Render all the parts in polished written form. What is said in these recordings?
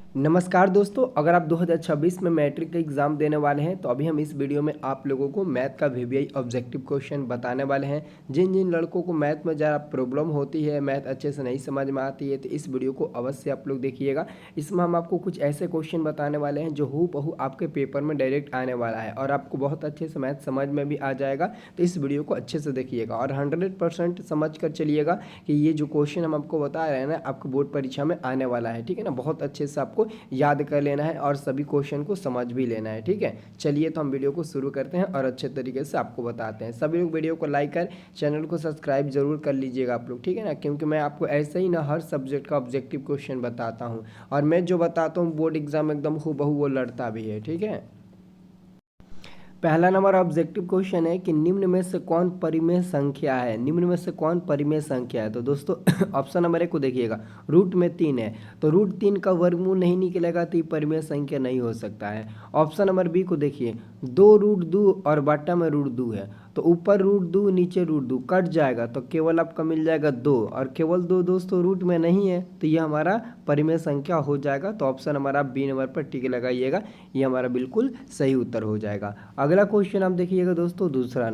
नमस्कार दोस्तों, अगर आप 2026 में मैट्रिक का एग्ज़ाम देने वाले हैं तो अभी हम इस वीडियो में आप लोगों को मैथ का वीवीआई ऑब्जेक्टिव क्वेश्चन बताने वाले हैं। जिन जिन लड़कों को मैथ में ज़रा प्रॉब्लम होती है, मैथ अच्छे से नहीं समझ में आती है, तो इस वीडियो को अवश्य आप लोग देखिएगा। इसमें हम आपको कुछ ऐसे क्वेश्चन बताने वाले हैं जो हूबहू आपके पेपर में डायरेक्ट आने वाला है और आपको बहुत अच्छे से मैथ समझ में भी आ जाएगा। तो इस वीडियो को अच्छे से देखिएगा और 100% समझ कर चलिएगा कि ये जो क्वेश्चन हम आपको बता रहे हैं ना, आपको बोर्ड परीक्षा में आने वाला है। ठीक है ना, बहुत अच्छे से आपको याद कर लेना है और सभी क्वेश्चन को समझ भी लेना है। ठीक है, चलिए तो हम वीडियो को शुरू करते हैं और अच्छे तरीके से आपको बताते हैं। सभी लोग वीडियो को लाइक कर चैनल को सब्सक्राइब जरूर कर लीजिएगा आप लोग। ठीक है ना, क्योंकि मैं आपको ऐसे ही ना हर सब्जेक्ट का ऑब्जेक्टिव क्वेश्चन बताता हूँ और मैं जो बताता हूँ बोर्ड एग्जाम एकदम हूबहू वो लड़ता भी है। ठीक है, पहला नंबर ऑब्जेक्टिव क्वेश्चन है कि निम्न में से कौन परिमेय संख्या है। निम्न में से कौन परिमेय संख्या है, तो दोस्तों ऑप्शन नंबर 1 को देखिएगा, रूट में 3 है तो रूट 3 का वर्गमूल नहीं निकलेगा तो ये परिमेय संख्या नहीं हो सकता है। ऑप्शन नंबर बी को देखिए, 2 रूट 2 और बट्टा में रूट 2 है तो ऊपर रूट 2 नीचे रूट 2 कट जाएगा तो केवल आपका मिल जाएगा 2 और केवल 2 दोस्तों रूट में नहीं है तो ये हमारा परिमेय संख्या हो जाएगा। तो ऑप्शन हमारा बी नंबर पर टिक लगाइएगा, ये हमारा बिल्कुल सही उत्तर हो जाएगा। अगला क्वेश्चन आप देखिएगा दोस्तों, दूसरा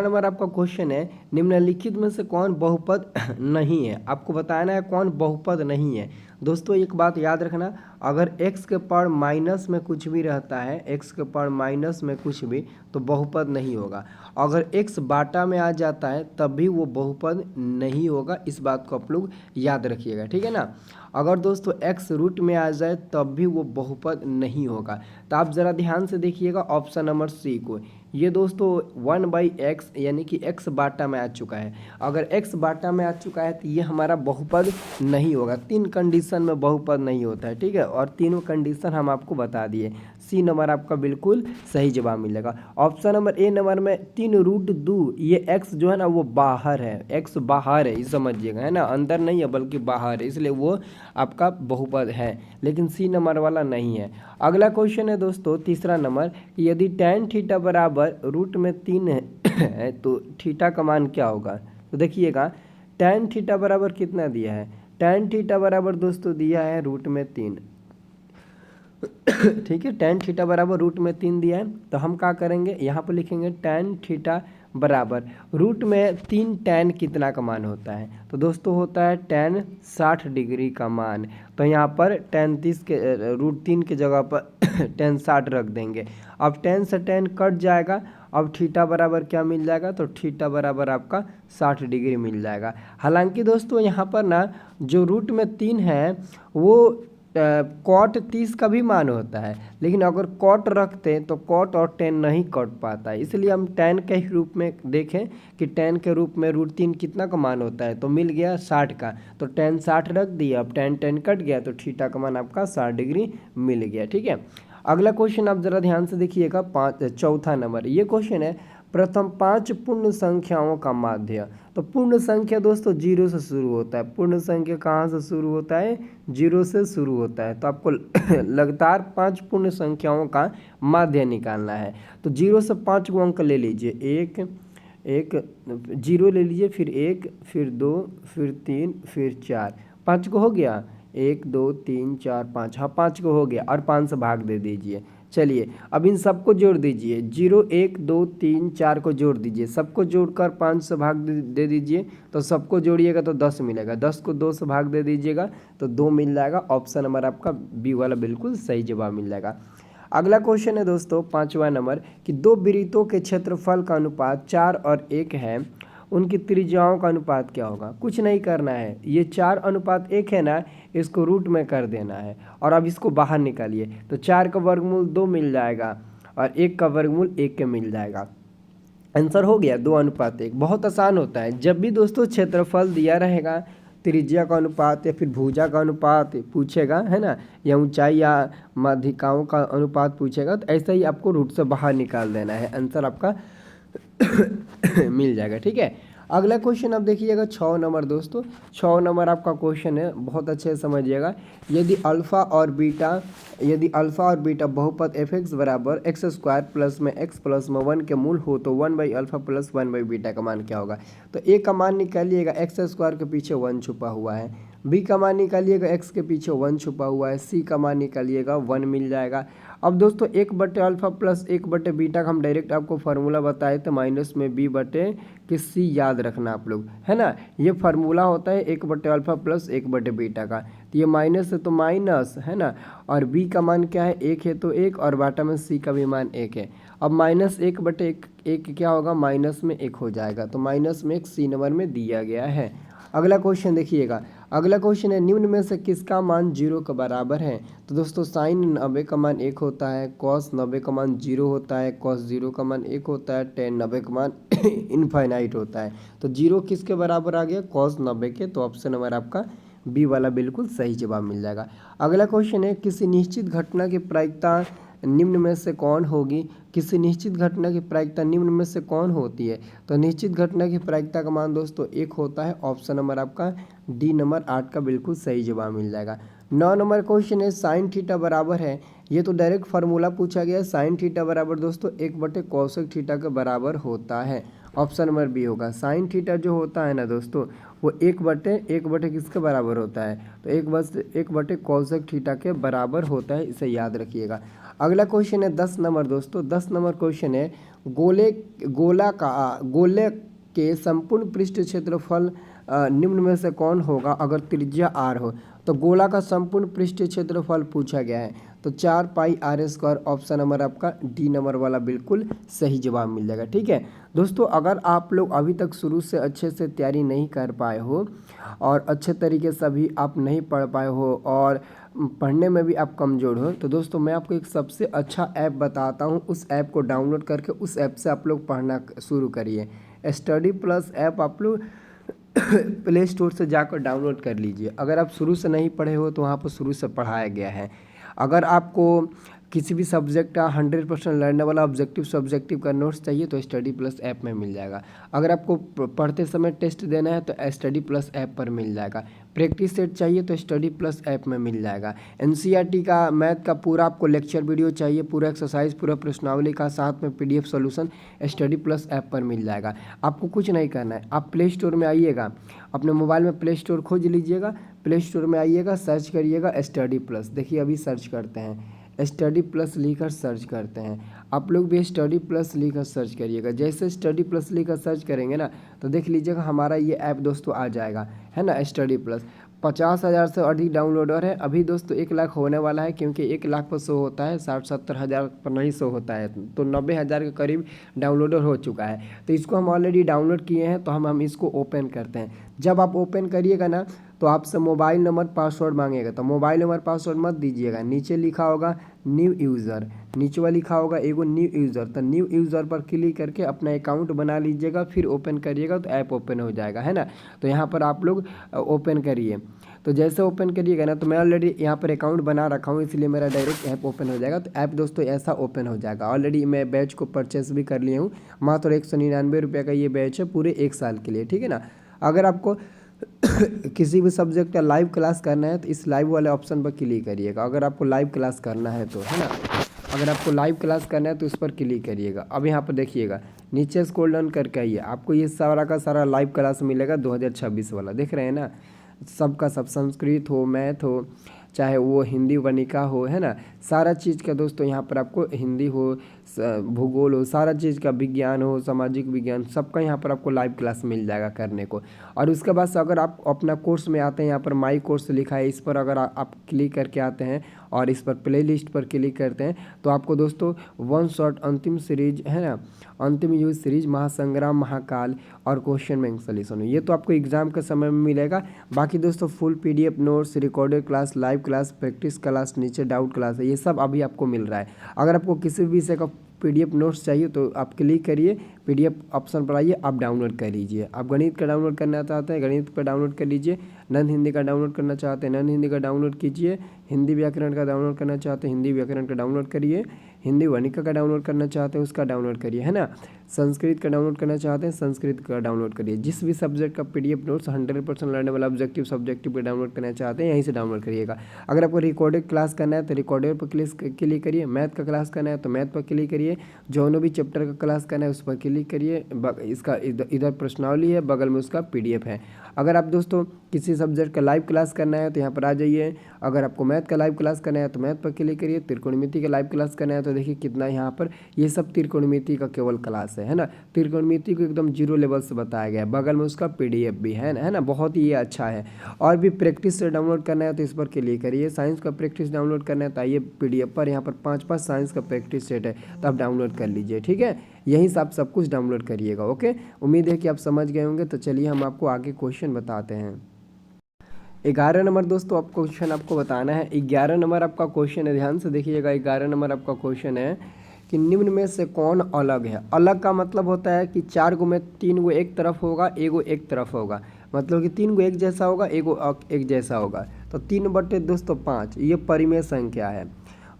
नंबर आपका क्वेश्चन है, निम्नलिखित में से कौन बहुपद नहीं है। आपको बताना है कौन बहुपद नहीं है। दोस्तों एक बात याद रखना, अगर x के पावर माइनस में कुछ भी रहता है, x के पावर माइनस में कुछ भी, तो बहुपद नहीं होगा। अगर x बाटा में आ जाता है तब भी वो बहुपद नहीं होगा, इस बात को आप लोग याद रखिएगा। ठीक है ना, अगर दोस्तों x रूट में आ जाए तब भी वो बहुपद नहीं होगा। तो आप ज़रा ध्यान से देखिएगा ऑप्शन नंबर सी को, ये दोस्तों 1/x यानी कि x बाटा में आ चुका है। अगर x बाटा में आ चुका है तो ये हमारा बहुपद नहीं होगा। 3 कंडीशन में बहुपद नहीं होता है। ठीक है, और तीनों कंडीशन हम आपको बता दिए। सी नंबर आपका बिल्कुल सही जवाब मिलेगा। ऑप्शन नंबर ए नंबर में 3 रूट 2, ये x जो है ना वो बाहर है, x बाहर है, ये समझिएगा, है ना, अंदर नहीं है बल्कि बाहर है, इसलिए वो आपका बहुपद है, लेकिन सी नंबर वाला नहीं है। अगला क्वेश्चन है दोस्तों तीसरा नंबर, यदि tan थीटा बराबर रूट में 3 है तो थीटा का मान क्या होगा। तो देखिएगा tan थीटा बराबर कितना दिया है, tan थीटा बराबर दोस्तों दिया है रूट में 3। ठीक है, tan थीटा बराबर रूट में 3 दिया है तो हम क्या करेंगे, यहाँ पर लिखेंगे tan थीटा बराबर रूट में 3 tan कितना का मान होता है। तो दोस्तों होता है tan 60 डिग्री का मान। तो यहाँ पर tan 30 के रूट 3 की जगह पर tan 60 रख देंगे। अब tan से tan कट जाएगा, अब थीटा बराबर क्या मिल जाएगा, तो थीटा बराबर आपका 60 डिग्री मिल जाएगा। हालांकि दोस्तों यहाँ पर ना जो रूट में 3 है वो कॉट 30 का भी मान होता है, लेकिन अगर कॉट रखते हैं तो कॉट और टेन नहीं कट पाता है, इसलिए हम टेन के रूप में देखें कि टेन के रूप में रूट 3 कितना का मान होता है, तो मिल गया 60 का, तो टेन 60 रख दिया, अब टेन टेन कट गया तो थीटा का मान आपका 60 डिग्री मिल गया। ठीक है, अगला क्वेश्चन आप ज़रा ध्यान से देखिएगा, चौथा नंबर ये क्वेश्चन है, प्रथम 5 पूर्ण संख्याओं का माध्य। तो पूर्ण संख्या दोस्तों 0 से शुरू होता है। पूर्ण संख्या कहाँ से शुरू होता है, 0 से शुरू होता है। तो आपको लगातार 5 पूर्ण संख्याओं का माध्य निकालना है। तो 0 से 5 को अंक ले लीजिए, 1 1 0 ले लीजिए, फिर 1 फिर 2 फिर 3 फिर 4, 5 को हो गया, 1 2 3 4 5, हाँ 5 को हो गया और 5 से भाग दे दीजिए। चलिए अब इन सबको जोड़ दीजिए, 0 1 2 3 4 को जोड़ दीजिए, सबको जोड़कर 5 से भाग दे दीजिए, तो सबको जोड़िएगा तो 10 मिलेगा, 10 को 2 से भाग दे दीजिएगा तो 2 मिल जाएगा। ऑप्शन नंबर आपका बी वाला बिल्कुल सही जवाब मिल जाएगा। अगला क्वेश्चन है दोस्तों पाँचवा नंबर, कि 2 वृत्तों के क्षेत्रफल का अनुपात 4 और 1 है, उनकी त्रिज्याओं का अनुपात क्या होगा। कुछ नहीं करना है, ये 4 अनुपात 1 है ना, इसको रूट में कर देना है और अब इसको बाहर निकालिए, तो 4 का वर्गमूल 2 मिल जाएगा और 1 का वर्गमूल 1 के मिल जाएगा। आंसर हो गया 2 अनुपात 1। बहुत आसान होता है, जब भी दोस्तों क्षेत्रफल दिया रहेगा, त्रिज्या का अनुपात या फिर भुजा का अनुपात पूछेगा, है ना, या ऊंचाई या माध्यिकाओं का अनुपात पूछेगा, तो ऐसा ही आपको रूट से बाहर निकाल देना है, आंसर आपका मिल जाएगा। ठीक है, अगला क्वेश्चन आप देखिएगा 6 नंबर दोस्तों, 6 नंबर आपका क्वेश्चन है, बहुत अच्छे से समझिएगा, यदि अल्फ़ा और बीटा बहुपद f(x) बराबर x² प्लस में x प्लस में 1 के मूल हो तो 1/अल्फ़ा प्लस 1/बीटा का मान क्या होगा। तो a का मान निकालिएगा, x² के पीछे 1 छुपा हुआ है, बी का मान निकालिएगा, एक्स के पीछे 1 छुपा हुआ है, सी का मान निकालिएगा 1 मिल जाएगा। अब दोस्तों 1/α प्लस 1/बीटा का हम डायरेक्ट आपको फार्मूला बताए थे, माइनस में बी बटे कि सी याद रखना आप लोग, है ना। ये फार्मूला होता है 1/α प्लस 1/बीटा का, तो ये माइनस है तो माइनस, है ना। और बी का मान क्या है, 1 है तो 1, और बाटा में सी का भी मान 1 है। अब -1/1 क्या होगा, माइनस में 1 हो जाएगा, तो माइनस में 1 सी नंबर में दिया गया है। अगला क्वेश्चन देखिएगा, अगला क्वेश्चन है निम्न में से किसका मान 0 के बराबर है। तो दोस्तों साइन 90 का मान 1 होता है, कॉस 90 का मान 0 होता है, कॉस 0 का मान 1 होता है, टेन 90 का मान इनफाइनाइट होता है। तो 0 किसके बराबर आ गया, कॉस 90 के, तो ऑप्शन नंबर आपका बी वाला बिल्कुल सही जवाब मिल जाएगा। अगला क्वेश्चन है किसी निश्चित घटना की प्रायिकता निम्न में से कौन होगी। किसी निश्चित घटना की प्रायिकता निम्न में से कौन होती है। तो निश्चित घटना की प्रायिकता का मान दोस्तों 1 होता है, ऑप्शन नंबर आपका डी नंबर 8 का बिल्कुल सही जवाब मिल जाएगा। 9 नंबर क्वेश्चन है साइन थीटा बराबर है, ये तो डायरेक्ट फार्मूला पूछा गया है, साइन थीटा बराबर दोस्तों 1/कोसेक थीटा के बराबर होता है, ऑप्शन नंबर बी होगा। साइन थीटा जो होता है ना दोस्तों, वो 1/1 किसके बराबर होता है, तो 1/कोसेक थीटा के बराबर होता है, इसे याद रखिएगा। अगला क्वेश्चन है 10 नंबर दोस्तों, 10 नंबर क्वेश्चन है गोले के संपूर्ण पृष्ठ क्षेत्रफल निम्न में से कौन होगा अगर त्रिज्या आर हो। तो गोला का संपूर्ण पृष्ठ क्षेत्रफल पूछा गया है, तो 4πr², ऑप्शन नंबर आपका डी नंबर वाला बिल्कुल सही जवाब मिल जाएगा। ठीक है दोस्तों, अगर आप लोग अभी तक शुरू से अच्छे से तैयारी नहीं कर पाए हो और अच्छे तरीके से अभी आप नहीं पढ़ पाए हो और पढ़ने में भी आप कमज़ोर हो, तो दोस्तों मैं आपको एक सबसे अच्छा ऐप बताता हूँ, उस ऐप को डाउनलोड करके उस ऐप से आप लोग पढ़ना शुरू करिए। स्टडी प्लस ऐप आप लोग प्ले स्टोर से जाकर डाउनलोड कर लीजिए। अगर आप शुरू से नहीं पढ़े हो तो वहाँ पर शुरू से पढ़ाया गया है। अगर आपको किसी भी सब्जेक्ट का 100% लर्नने वाला सब्जेक्टिव का नोट्स चाहिए तो स्टडी प्लस ऐप में मिल जाएगा। अगर आपको पढ़ते समय टेस्ट देना है तो स्टडी प्लस ऐप पर मिल जाएगा। प्रैक्टिस सेट चाहिए तो स्टडी प्लस ऐप में मिल जाएगा। एनसीईआरटी का मैथ का पूरा आपको लेक्चर वीडियो चाहिए, पूरा एक्सरसाइज, पूरा प्रश्नावली का, साथ में PDF solution study plus app पर मिल जाएगा। आपको कुछ नहीं करना है, आप प्ले स्टोर में आइएगा, अपने मोबाइल में प्ले स्टोर खोज लीजिएगा, प्ले स्टोर में आइएगा, सर्च करिएगा स्टडी प्लस। देखिए अभी सर्च करते हैं, स्टडी प्लस लिखकर सर्च करते हैं। आप लोग भी स्टडी प्लस लिखकर सर्च करिएगा। जैसे स्टडी प्लस लिखकर सर्च करेंगे ना तो देख लीजिएगा हमारा ये ऐप दोस्तों आ जाएगा, है ना। स्टडी प्लस 50,000 से अधिक डाउनलोडर है। अभी दोस्तों 1 लाख होने वाला है, क्योंकि 1 लाख पर शो होता है, 60-70 हज़ार पर नहीं शो होता है, तो 90,000 के करीब डाउनलोडर हो चुका है। तो इसको हम ऑलरेडी डाउनलोड किए हैं, तो हम इसको ओपन करते हैं। जब आप ओपन करिएगा ना तो आपसे मोबाइल नंबर पासवर्ड मांगेगा, तो मोबाइल नंबर पासवर्ड मत दीजिएगा। नीचे लिखा होगा न्यू यूज़र, नीचे वाला लिखा होगा एगो न्यू यूज़र, तो न्यू यूज़र पर क्लिक करके अपना अकाउंट बना लीजिएगा, फिर ओपन करिएगा तो ऐप ओपन हो जाएगा, है ना। तो यहाँ पर आप लोग ओपन करिए। तो जैसे ओपन करिएगा ना, तो मैं ऑलरेडी यहाँ पर अकाउंट बना रखा हूँ, इसलिए मेरा डायरेक्ट ऐप ओपन हो जाएगा। तो ऐप दोस्तों ऐसा ओपन हो जाएगा। ऑलरेडी मैं बैच को परचेस भी कर लिया हूँ, मात्र 199 रुपये का ये बैच है पूरे 1 साल के लिए, ठीक है ना। अगर आपको किसी भी सब्जेक्ट का लाइव क्लास करना है तो इस लाइव वाले ऑप्शन पर क्लिक करिएगा। अगर आपको लाइव क्लास करना है तो, है ना, अगर आपको लाइव क्लास करना है तो इस पर क्लिक करिएगा। अब यहाँ पर देखिएगा नीचे स्क्रॉल डाउन करके आइए, आपको ये सारा का सारा लाइव क्लास मिलेगा 2026 वाला, देख रहे हैं ना। सबका सब, संस्कृत हो, मैथ हो, चाहे वो हिंदी वनिका हो, है ना, सारा चीज़ का दोस्तों यहाँ पर आपको हिंदी हो, भूगोल हो, सारा चीज़ का, विज्ञान हो, सामाजिक विज्ञान, सबका यहाँ पर आपको लाइव क्लास मिल जाएगा करने को। और उसके बाद से अगर आप अपना कोर्स में आते हैं, यहाँ पर माई कोर्स लिखा है, इस पर अगर आप क्लिक करके आते हैं और इस पर प्ले लिस्ट पर क्लिक करते हैं तो आपको दोस्तों 1 शॉट अंतिम सीरीज, है ना, अंतिम यूज सीरीज, महासंग्राम, महाकाल और क्वेश्चन बैंक सोल्यूशन, ये तो आपको एग्जाम के समय में मिलेगा। बाकी दोस्तों full PDF notes, recorded class, live class, practice class, नीचे डाउट क्लास है, ये सब अभी आपको मिल रहा है। अगर आपको किसी भी विषय का पीडीएफ नोट्स चाहिए तो आप क्लिक करिए, पीडीएफ ऑप्शन पर आइए, आप डाउनलोड कर लीजिए। आप गणित का डाउनलोड करना चाहते हैं, गणित का डाउनलोड कर लीजिए। नन हिंदी का डाउनलोड करना चाहते हैं, नन हिंदी का डाउनलोड कीजिए। हिंदी व्याकरण का डाउनलोड करना चाहते हैं, हिंदी व्याकरण का डाउनलोड करिए। हिंदी वनिका का डाउनलोड करना चाहते हैं, उसका डाउनलोड करिए, है ना। संस्कृत का डाउनलोड करना चाहते हैं, संस्कृत का डाउनलोड करिए। जिस भी सब्जेक्ट का पीडीएफ नोट्स 100% लर्नने वाला सब्जेक्टिव पर डाउनलोड करना चाहते हैं, यहीं से डाउनलोड करिएगा। अगर आपको रिकॉर्डेड क्लास करना है तो रिकॉर्डेड पर क्लिक करिए। मैथ का क्लास करना है तो मैथ पर क्लिक करिए। जो भी चैप्टर का क्लास करना है उस पर क्लिक क्लिक करिए। इसका इधर प्रश्नावली है, बगल में उसका PDF है। अगर आप दोस्तों किसी सब्जेक्ट का लाइव क्लास करना है तो यहाँ पर आ जाइए। अगर आपको मैथ का लाइव क्लास करना है तो मैथ पर क्लिक करिए। त्रिकोणमिति का लाइव क्लास करना है तो देखिए कितना यहाँ पर, ये सब त्रिकोणमिति का केवल क्लास है ना। त्रिकोणमिति को एकदम 0 लेवल से बताया गया है, बगल में उसका PDF भी है ना। बहुत ही ये अच्छा है। और भी प्रैक्टिस से डाउनलोड करना है तो इस पर क्लिक करिए। साइंस का प्रैक्टिस डाउनलोड करना है तो आइए PDF पर, यहाँ पर 5 साइंस का प्रैक्टिस सेट है तो आप डाउनलोड कर लीजिए। ठीक है, यहीं से आप सब कुछ डाउनलोड करिएगा। ओके, उम्मीद है कि आप समझ गए होंगे। तो चलिए हम आपको आगे क्वेश्चन बताते हैं। 11 नंबर दोस्तों आप क्वेश्चन आपको बताना है। 11 नंबर आपका क्वेश्चन है, ध्यान से देखिएगा। 11 नंबर आपका क्वेश्चन है कि निम्न में से कौन अलग है। अलग का मतलब होता है कि 4 गो में 3 गो एक तरफ होगा, एगो एक तरफ होगा। मतलब कि 3 गो एक जैसा होगा, एगो एक जैसा होगा। तो 3 दोस्तों 5 ये परिमेय संख्या है।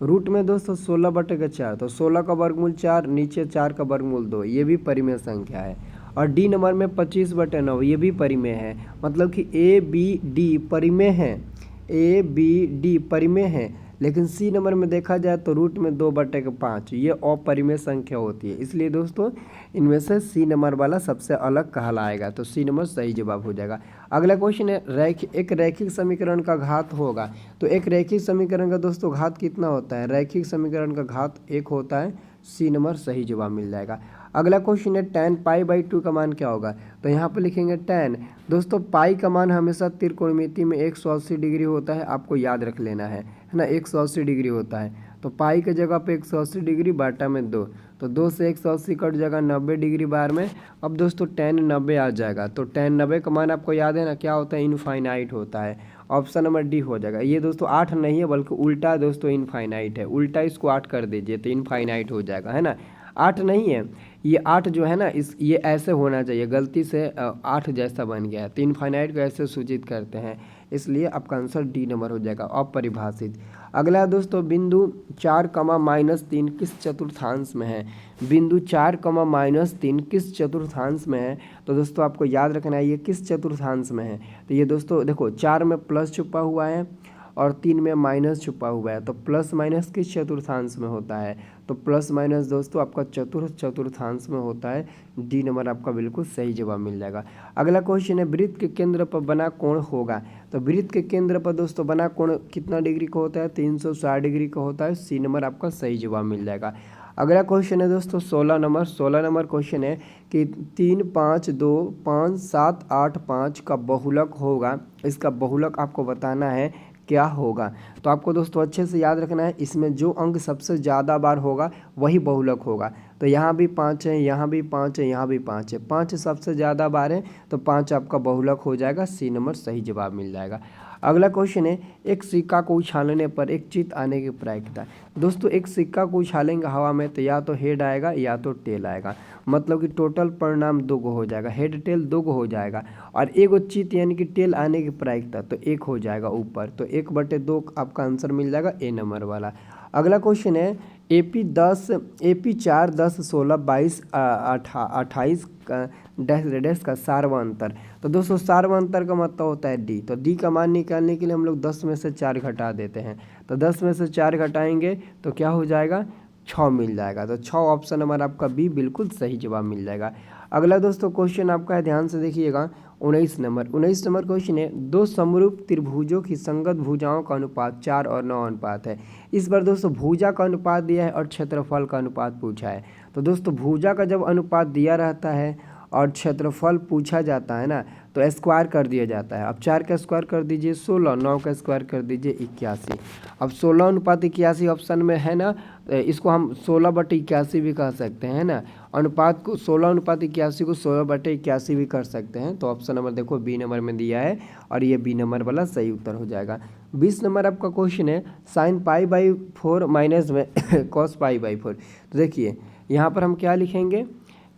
रूट में दोस्तों 16/4, तो 16 का वर्गमूल 4, नीचे 4 का वर्गमूल 2, ये भी परिमेय संख्या है। और डी नंबर में 25/9, ये भी परिमेय है। मतलब कि ABD परिमेय है, ABD परिमेय है। लेकिन सी नंबर में देखा जाए तो रूट में 2/5 ये अपरिमेय संख्या होती है। इसलिए दोस्तों इनमें से सी नंबर वाला सबसे अलग कहलाएगा। तो सी नंबर सही जवाब हो जाएगा। अगला क्वेश्चन है एक रैखिक समीकरण का घात होगा। तो एक रैखिक समीकरण का दोस्तों घात कितना होता है? रैखिक समीकरण का घात 1 होता है। सी नंबर सही जवाब मिल जाएगा। अगला क्वेश्चन है tan π/2 का मान क्या होगा? तो यहाँ पर लिखेंगे tan। दोस्तों पाई का मान हमेशा त्रिकोणमिति में 180 डिग्री होता है, आपको याद रख लेना है ना। 180 डिग्री होता है। तो पाई के जगह पे 180 डिग्री बाटा में 2, तो 2 से 180 कट जाएगा 90 डिग्री बार में। अब दोस्तों tan 90 आ जाएगा। तो tan 90 का मान आपको याद है ना, क्या होता है? इनफाइनाइट होता है। ऑप्शन नंबर डी हो जाएगा। ये दोस्तों 8 नहीं है बल्कि उल्टा दोस्तों इनफाइनाइट है। उल्टा इसको 8 कर दीजिए तो इनफाइनाइट हो जाएगा, है ना। 8 नहीं है, ये 8 जो है ना, ये ऐसे होना चाहिए, गलती से 8 जैसा बन गया है। तो इनफाइनाइट को ऐसे सूचित करते हैं, इसलिए आपका आंसर डी नंबर हो जाएगा, अपरिभाषित। अगला दोस्तों बिंदु 4, किस चतुर्थांश में है? बिंदु 4, किस चतुर्थांश में है? तो दोस्तों आपको याद रखना है ये किस चतुर्थांश में है। तो ये दोस्तों देखो 4 में प्लस छुपा हुआ है और 3 में माइनस छुपा हुआ है। तो प्लस माइनस किस चतुर्थांश में होता है? तो प्लस माइनस दोस्तों आपका चतुर्थांश में होता है। डी नंबर आपका बिल्कुल सही जवाब मिल जाएगा। अगला क्वेश्चन है वृत्त के केंद्र पर बना कोण होगा। तो वृत्त के केंद्र पर दोस्तों बना कोण कितना डिग्री का होता है? 360 डिग्री का होता है। सी नंबर आपका सही जवाब मिल जाएगा। अगला क्वेश्चन है दोस्तों 16 नंबर क्वेश्चन है कि 3, 5, 2, 5, 7, 8, 5 का बहुलक होगा। इसका बहुलक आपको बताना है क्या होगा। तो आपको दोस्तों अच्छे से याद रखना है, इसमें जो अंक सबसे ज़्यादा बार होगा वही बहुलक होगा। तो यहाँ भी 5 है, यहाँ भी 5 है, यहाँ भी 5 है। 5 सबसे ज़्यादा बार है तो 5 आपका बहुलक हो जाएगा। सी नंबर सही जवाब मिल जाएगा। अगला क्वेश्चन है एक सिक्का को उछालने पर एक चित्त आने की प्रायिकता। दोस्तों एक सिक्का को उछालेंगे हवा में तो या तो हेड आएगा या तो टेल आएगा। मतलब कि टोटल परिणाम 2 गो हो जाएगा, हेड टेल 2 गो हो जाएगा। और एगो चित्त यानी कि टेल आने की प्रायिकता तो 1 हो जाएगा ऊपर। तो 1/2 आपका आंसर मिल जाएगा ए नंबर वाला। अगला क्वेश्चन है AP 4, 10, 16, 22, 28 डैश का सार्वंतर। तो दोस्तों सार्वंतर का मतलब होता है डी। तो डी का मान निकालने के लिए हम लोग 10 में से 4 घटा देते हैं। तो 10 में से 4 घटाएंगे तो क्या हो जाएगा? 6 मिल जाएगा। तो 6 ऑप्शन नंबर आपका बी बिल्कुल सही जवाब मिल जाएगा। अगला दोस्तों क्वेश्चन आपका है, ध्यान से देखिएगा। 19 नंबर क्वेश्चन है दो समरूप त्रिभुजों की संगत भुजाओं का अनुपात 4 और 9 अनुपात है। इस बार दोस्तों भुजा का अनुपात दिया है और क्षेत्रफल का अनुपात पूछा है। तो दोस्तों भुजा का जब अनुपात दिया रहता है और क्षेत्रफल पूछा जाता है ना, तो स्क्वायर कर दिया जाता है। अब 4 का स्क्वायर कर दीजिए 16, 9 का स्क्वायर कर दीजिए 81। अब 16:81 ऑप्शन में है ना, इसको हम 16/81 भी कह सकते हैं ना। अनुपात को 16:81 को 16/81 भी कर सकते हैं। तो ऑप्शन नंबर देखो बी नंबर में दिया है और ये बी नंबर वाला सही उत्तर हो जाएगा। 20 नंबर आपका क्वेश्चन है sin π/4 माइनस में cos π/4। तो देखिए यहाँ पर हम क्या लिखेंगे,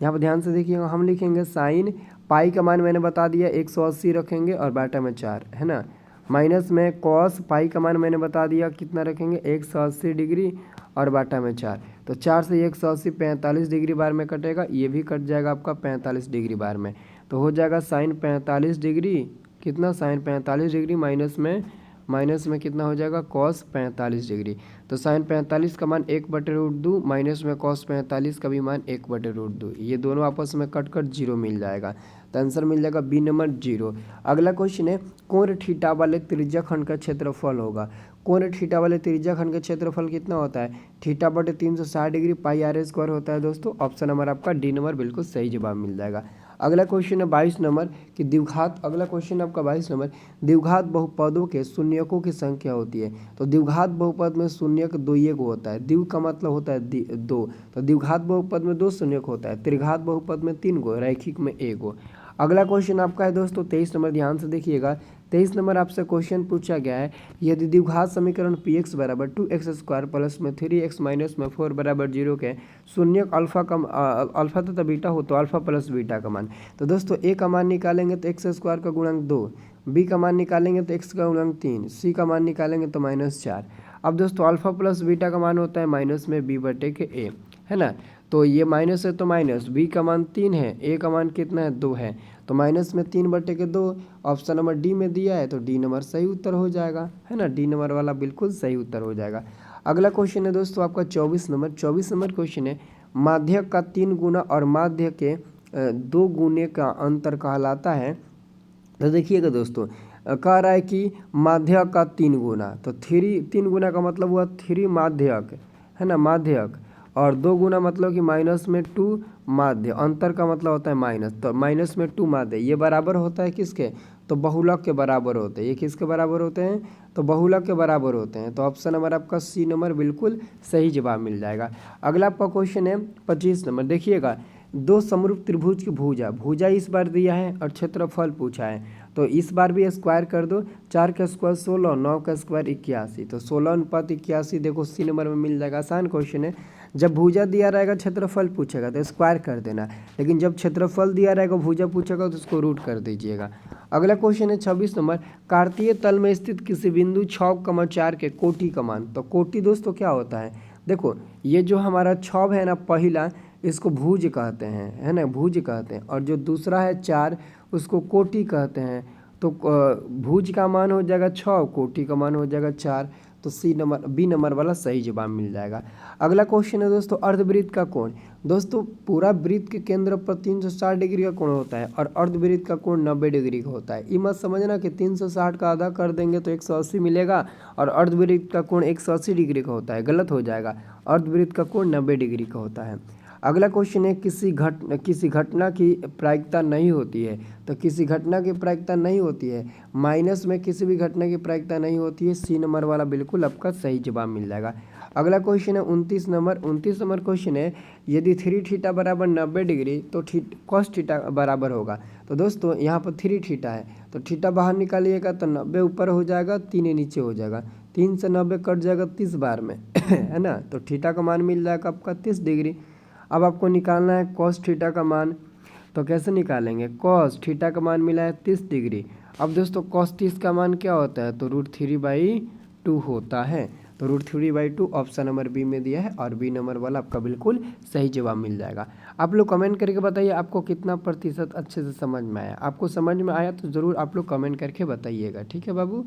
यहाँ पर ध्यान से देखिएगा। हम लिखेंगे साइन पाई का मान मैंने बता दिया 180 रखेंगे और बाटा में 4, है ना। माइनस में कॉस पाई का मान मैंने बता दिया कितना रखेंगे 180 डिग्री और बाटा में 4। तो 4 से 180 45 डिग्री बार में कटेगा, ये भी कट जाएगा आपका 45 डिग्री बार में। तो हो जाएगा साइन 45 डिग्री, कितना साइन 45 डिग्री माइनस में माइनस में कितना हो जाएगा cos 45 डिग्री। तो sin 45 का मान 1/√2 माइनस में cos 45 का भी मान 1/√2, ये दोनों आपस में कट कर 0 मिल जाएगा। तो आंसर मिल जाएगा बी नंबर 0। अगला क्वेश्चन है कोण थीटा वाले त्रिज्या खंड का क्षेत्रफल होगा। कोण थीटा वाले त्रिज्या खंड का क्षेत्रफल कितना होता है? थीटा बटे 360 डिग्री पाई आर स्क्वायर होता है दोस्तों। ऑप्शन नंबर आपका डी नंबर बिल्कुल सही जवाब मिल जाएगा। अगला क्वेश्चन है 22 नंबर कि द्विघात, अगला क्वेश्चन आपका 22 नंबर, द्विघात बहुपदों के शून्यकों की संख्या होती है। तो द्विघात बहुपद में शून्यक दो ही गो होता है। द्वि का मतलब होता है दो, तो द्विघात बहुपद में 2 शून्यक होता है। त्रिघात बहुपद में 3 गो, रैखिक में 1 गो। अगला क्वेश्चन आपका है दोस्तों 23 नंबर, ध्यान से देखिएगा। 23 नंबर आपसे क्वेश्चन पूछा गया है, यदि द्विघात समीकरण px बराबर 2x² प्लस में 3x माइनस में 4 बराबर 0 के शून्यक अल्फा तथा बीटा हो तो अल्फा प्लस बीटा का मान। तो दोस्तों a का मान निकालेंगे तो x² का गुणांक 2, b का मान निकालेंगे तो x का गुणांक 3, c का मान निकालेंगे तो -4। अब दोस्तों अल्फा प्लस बीटा का मान होता है माइनस में b बटे के a, है ना। तो ये माइनस है तो माइनस, b का मान 3 है, a का मान कितना है 2 है, तो माइनस में 3 बटे के 2। ऑप्शन नंबर डी में दिया है तो डी नंबर सही उत्तर हो जाएगा, है ना। डी नंबर वाला बिल्कुल सही उत्तर हो जाएगा। अगला क्वेश्चन है दोस्तों आपका 24 नंबर। 24 नंबर क्वेश्चन है माध्यक का 3 गुना और माध्य के 2 गुने का अंतर कहलाता है। तो देखिएगा दोस्तों, कह रहा है कि माध्यक का 3 गुना, तो 3 गुना का मतलब हुआ 3 माध्यक, है ना, माध्यक, और 2 गुना मतलब कि माइनस में 2 माध्य, अंतर का मतलब होता है माइनस, तो माइनस में 2 माध्य, ये बराबर होता है किसके? तो बहुलक के बराबर होते हैं। ये किसके बराबर होते हैं? तो बहुलक के बराबर होते हैं। तो ऑप्शन नंबर आपका सी नंबर बिल्कुल सही जवाब मिल जाएगा। अगला आपका क्वेश्चन है 25 नंबर, देखिएगा। 2 समरूप त्रिभुज की भुजा इस बार दिया है और क्षेत्रफल पूछा है, तो इस बार भी स्क्वायर कर दो। 4 का स्क्वायर 16, 9 का स्क्वायर 81, तो 16:81 देखो सी नंबर में मिल जाएगा। आसान क्वेश्चन है। जब भुजा दिया रहेगा क्षेत्रफल पूछेगा तो स्क्वायर कर देना, लेकिन जब क्षेत्रफल दिया रहेगा भुजा पूछेगा तो उसको रूट कर दीजिएगा। अगला क्वेश्चन है 26 नंबर, कार्तीय तल में स्थित किसी बिंदु 6,4 के कोटि का मान। तो कोटि दोस्तों क्या होता है? देखो ये जो हमारा 6 है ना, पहला इसको भुज कहते हैं, है ना, भुज कहते हैं, और जो दूसरा है 4 उसको कोटि कहते हैं। तो भुज का मान हो जाएगा 6, कोटि का मान हो जाएगा 4, तो सी नंबर बी नंबर वाला सही जवाब मिल जाएगा। अगला क्वेश्चन है दोस्तों अर्धवृत्त का कोण। दोस्तों पूरा वृत्त के केंद्र पर 360 डिग्री का कोण होता है और अर्धवृत्त का कोण 90 डिग्री का होता है। ये मत समझना कि 360 का आधा कर देंगे तो 180 मिलेगा और अर्धवृत्त का कोण 180 डिग्री का होता है, गलत हो जाएगा। अर्धवृत्त का कोण 90 डिग्री का होता है। अगला क्वेश्चन है किसी घटना की प्रायिकता नहीं होती है। तो किसी घटना की प्रायिकता नहीं होती है, माइनस में किसी भी घटना की प्रायिकता नहीं होती है। सी नंबर वाला बिल्कुल आपका सही जवाब मिल जाएगा। अगला क्वेश्चन है 29 नंबर। 29 नंबर क्वेश्चन है यदि 3 थीटा बराबर 90 डिग्री तो cos थीटा बराबर होगा। तो दोस्तों यहाँ पर 3 थीटा है, तो थीटा बाहर निकालिएगा तो 90 ऊपर हो जाएगा, 3 नीचे हो जाएगा, 3 से 90 कट जाएगा 30 बार में है ना। तो थीटा का मान मिल जाएगा आपका 30 डिग्री। अब आपको निकालना है cos थीटा का मान, तो कैसे निकालेंगे? cos थीटा का मान मिला है 30 डिग्री। अब दोस्तों cos 30 का मान क्या होता है? तो √3/2 होता है। तो √3/2 ऑप्शन नंबर बी में दिया है और बी नंबर वाला आपका बिल्कुल सही जवाब मिल जाएगा। आप लोग कमेंट करके बताइए आपको कितना प्रतिशत अच्छे से समझ में आया। आपको समझ में आया तो ज़रूर आप लोग कमेंट करके बताइएगा, ठीक है बाबू।